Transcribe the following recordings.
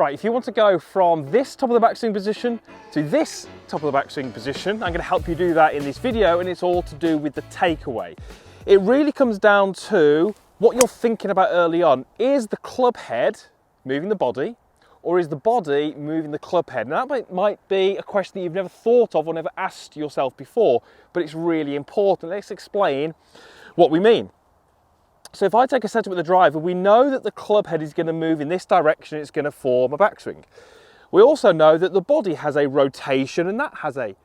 Right, if you want to go from this top of the backswing position to this top of the backswing position, I'm going to help you do that in this video, and it's all to do with the takeaway. It really comes down to what you're thinking about early on. Is the club head moving the body, or is the body moving the club head? Now that might be a question that you've never thought of or never asked yourself before, but it's really important. Let's explain what we mean. So if I take a setup with the driver, we know that the club head is going to move in this direction, it's going to form a backswing. We also know that the body has a rotation and that has a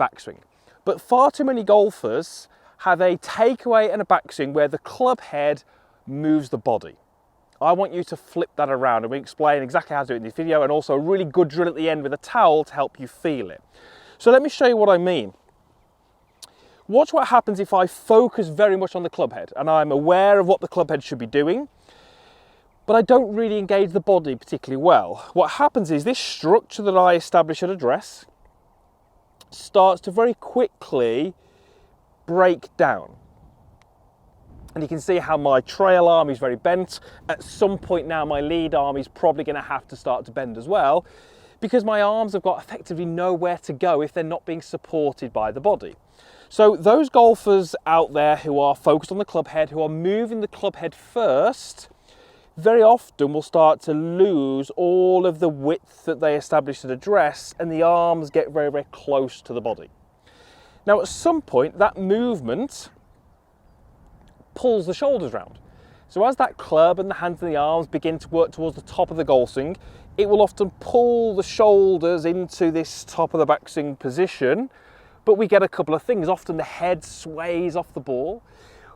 backswing. But far too many golfers have a takeaway and a backswing where the club head moves the body. I want you to flip that around, and we explain exactly how to do it in this video, and also a really good drill at the end with a towel to help you feel it. So let me show you what I mean. Watch what happens if I focus very much on the club head and I'm aware of what the club head should be doing, but I don't really engage the body particularly well. What happens is this structure that I establish at address starts to very quickly break down. And you can see how my trail arm is very bent. At some point now, my lead arm is probably going to have to start to bend as well, because my arms have got effectively nowhere to go if they're not being supported by the body. So those golfers out there who are focused on the club head, who are moving the club head first, very often will start to lose all of the width that they established at address, and the arms get very, very close to the body. Now at some point, that movement pulls the shoulders round. So as that club and the hands and the arms begin to work towards the top of the golf swing, it will often pull the shoulders into this top of the backswing position. But we get a couple of things. Often the head sways off the ball.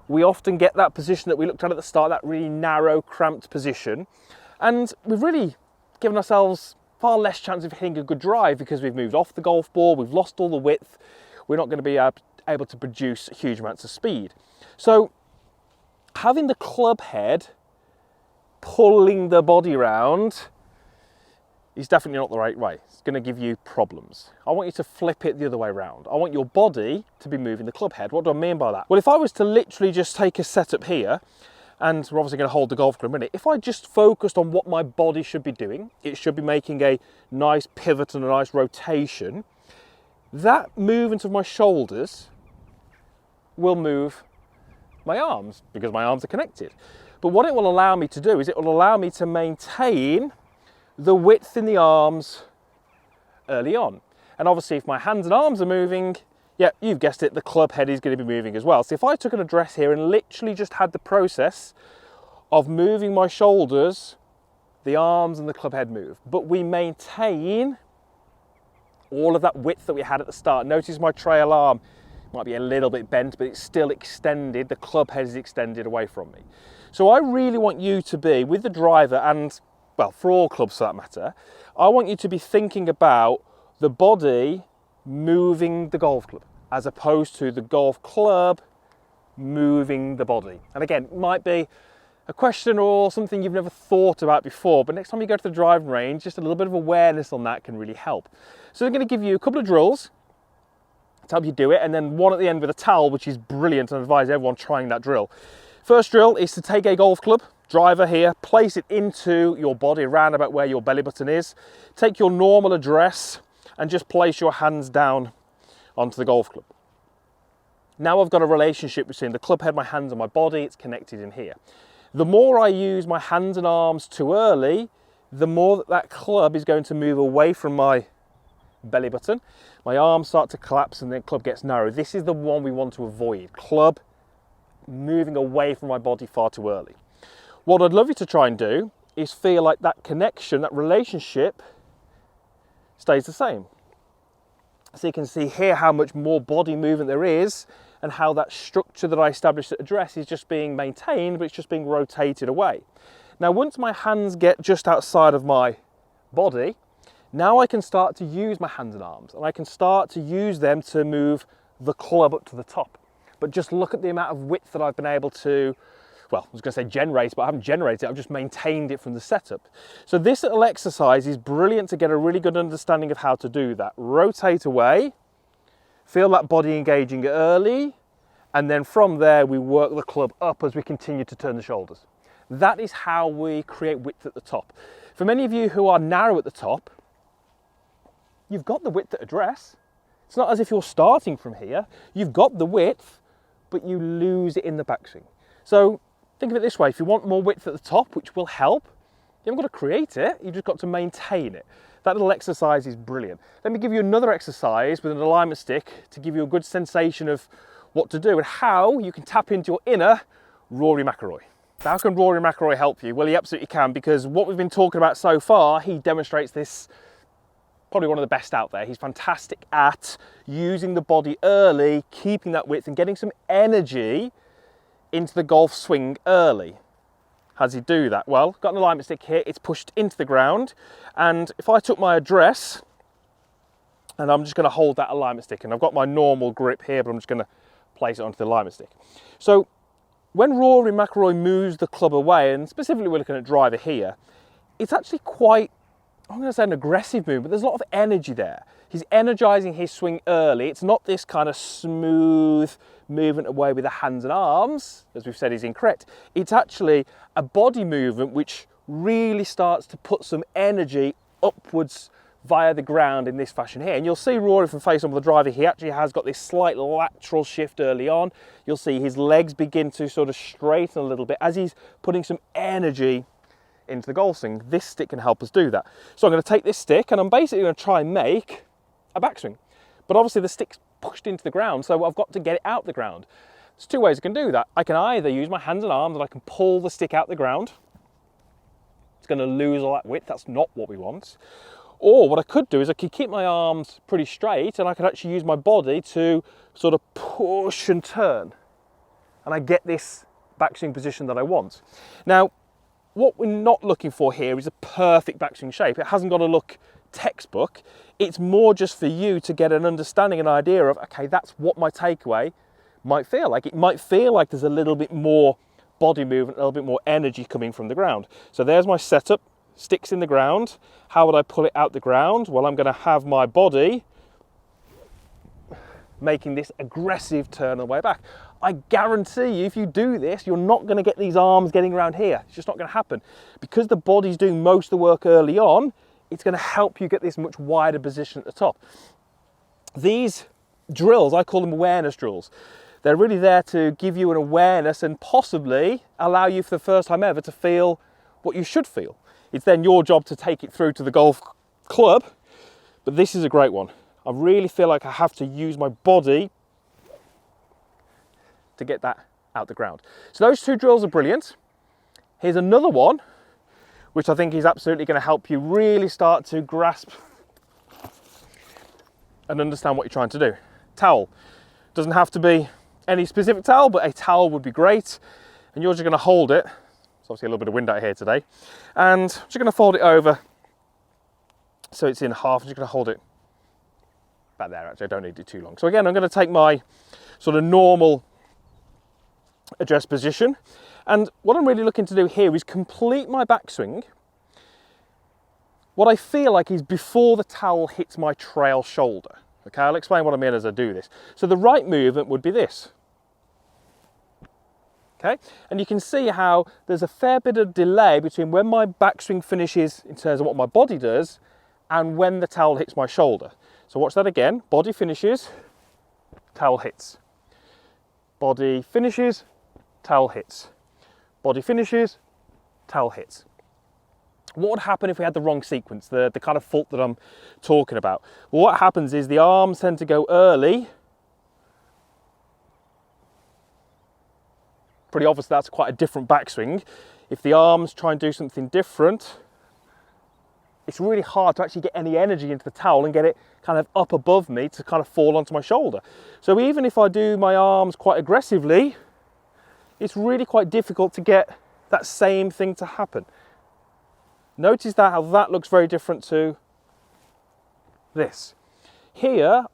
We often get that position that we looked at the start, that really narrow, cramped position. And we've really given ourselves far less chance of hitting a good drive because we've moved off the golf ball, we've lost all the width, we're not going to be able to produce huge amounts of speed. So having the club head pulling the body round is definitely not the right way. It's going to give you problems. I want you to flip it the other way around. I want your body to be moving the club head. What do I mean by that? Well, if I was to literally just take a setup here, and we're obviously going to hold the golf club in a minute, if I just focused on what my body should be doing, it should be making a nice pivot and a nice rotation, that movement of my shoulders will move my arms because my arms are connected. But what it will allow me to do is it will allow me to maintain the width in the arms early on. And obviously if my hands and arms are moving, yeah, you've guessed it, the club head is going to be moving as well. So if I took an address here and literally just had the process of moving my shoulders, the arms and the club head move, but we maintain all of that width that we had at the start. Notice my trail arm might be a little bit bent, but it's still extended. The club head is extended away from me. So I really want you to be, with the driver, and well, for all clubs for that matter, I want you to be thinking about the body moving the golf club as opposed to the golf club moving the body. And again, it might be a question or something you've never thought about before, but next time you go to the driving range, just a little bit of awareness on that can really help. So I'm going to give you a couple of drills to help you do it, and then one at the end with a towel, which is brilliant, and I advise everyone trying that drill. First drill is to take a golf club, driver here, place it into your body around about where your belly button is. Take your normal address and just place your hands down onto the golf club. Now I've got a relationship between the club head, my hands and my body. It's connected in here. The more I use my hands and arms too early, the more that club is going to move away from my belly button. My arms start to collapse and the club gets narrow. This is the one we want to avoid. Club moving away from my body far too early. What I'd love you to try and do is feel like that connection, that relationship stays the same. So you can see here how much more body movement there is and how that structure that I established at address is just being maintained, but it's just being rotated away. Now, once my hands get just outside of my body, now I can start to use my hands and arms, and I can start to use them to move the club up to the top. But just look at the amount of width that I've been able to, well, I was going to say generate, but I haven't generated it, I've just maintained it from the setup. So this little exercise is brilliant to get a really good understanding of how to do that. Rotate away, feel that body engaging early, and then from there we work the club up as we continue to turn the shoulders. That is how we create width at the top. For many of you who are narrow at the top, you've got the width at address. It's not as if you're starting from here. You've got the width, but you lose it in the backswing. So think of it this way, if you want more width at the top, which will help, you haven't got to create it, you've just got to maintain it. That little exercise is brilliant. Let me give you another exercise with an alignment stick to give you a good sensation of what to do and how you can tap into your inner Rory McIlroy. How can Rory McIlroy help you? Well, he absolutely can, because what we've been talking about so far, he demonstrates this, probably one of the best out there. He's fantastic at using the body early, keeping that width and getting some energy into the golf swing early. How does he do that? Well, got an alignment stick here, it's pushed into the ground, and if I took my address, and I'm just going to hold that alignment stick, and I've got my normal grip here, but I'm just going to place it onto the alignment stick. So when Rory McIlroy moves the club away, and specifically we're looking at driver here, it's actually quite, I'm going to say an aggressive move, but there's a lot of energy there. He's energizing his swing early. It's not this kind of smooth movement away with the hands and arms, as we've said is incorrect. It's actually a body movement which really starts to put some energy upwards via the ground in this fashion here. And you'll see Rory from face on with the driver, he actually has got this slight lateral shift early on. You'll see his legs begin to sort of straighten a little bit as he's putting some energy into the golf swing. This stick can help us do that. So I'm going to take this stick and I'm basically going to try and make a backswing. But obviously the stick's pushed into the ground, so I've got to get it out the ground. There's two ways I can do that. I can either use my hands and arms and I can pull the stick out the ground. It's going to lose all that width. That's not what we want. Or what I could do is I could keep my arms pretty straight and I could actually use my body to sort of push and turn. And I get this backswing position that I want. Now, what we're not looking for here is a perfect backswing shape. It hasn't got to look textbook. It's more just for you to get an understanding, an idea of, okay, that's what my takeaway might feel like. It might feel like there's a little bit more body movement, a little bit more energy coming from the ground. So there's my setup, sticks in the ground. How would I pull it out the ground? Well, I'm going to have my body making this aggressive turn on the way back. I guarantee you, if you do this, you're not going to get these arms getting around here. It's just not going to happen. Because the body's doing most of the work early on, it's going to help you get this much wider position at the top. These drills, I call them awareness drills. They're really there to give you an awareness and possibly allow you for the first time ever to feel what you should feel. It's then your job to take it through to the golf club, but this is a great one. I really feel like I have to use my body to get that out the ground. So those two drills are brilliant. Here's another one, which I think is absolutely going to help you really start to grasp and understand what you're trying to do. Towel. Doesn't have to be any specific towel, but a towel would be great. And you're just going to hold it. There's obviously a little bit of wind out here today. And I'm just going to fold it over so it's in half. I'm just going to hold it about there, actually. I don't need it too long. So again, I'm going to take my sort of normal address position. And what I'm really looking to do here is complete my backswing. What I feel like is before the towel hits my trail shoulder. Okay, I'll explain what I mean as I do this. So the right movement would be this. Okay, and you can see how there's a fair bit of delay between when my backswing finishes in terms of what my body does and when the towel hits my shoulder. So watch that again. Body finishes, towel hits. Body finishes, towel hits. Body finishes, towel hits. What would happen if we had the wrong sequence, the kind of fault that I'm talking about? Well, what happens is the arms tend to go early. Pretty obvious that's quite a different backswing. If the arms try and do something different, it's really hard to actually get any energy into the towel and get it kind of up above me to kind of fall onto my shoulder. So even if I do my arms quite aggressively, it's really quite difficult to get that same thing to happen. Notice that how that looks very different to this. Here,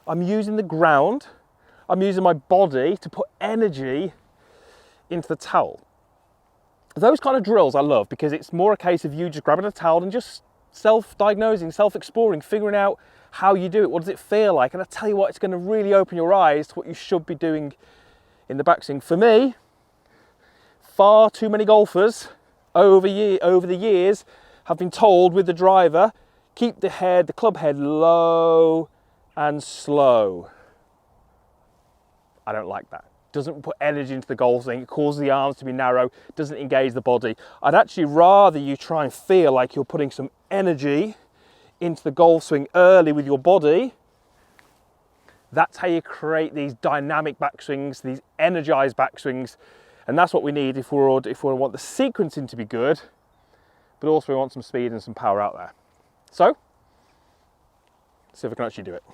I'm using the ground, I'm using my body to put energy into the towel. Those kind of drills I love because it's more a case of you just grabbing a towel and just self-diagnosing, self-exploring, figuring out how you do it, what does it feel like, and I tell you what, it's going to really open your eyes to what you should be doing in the backswing. For me, far too many golfers over the years have been told with the driver, keep the club head low and slow. I don't like that. Doesn't put energy into the golf swing, it causes the arms to be narrow, doesn't engage the body. I'd actually rather you try and feel like you're putting some energy into the golf swing early with your body. That's how you create these dynamic backswings, these energized backswings, and that's what we need if we want the sequencing to be good, but also we want some speed and some power out there. So, let's see if I can actually do it.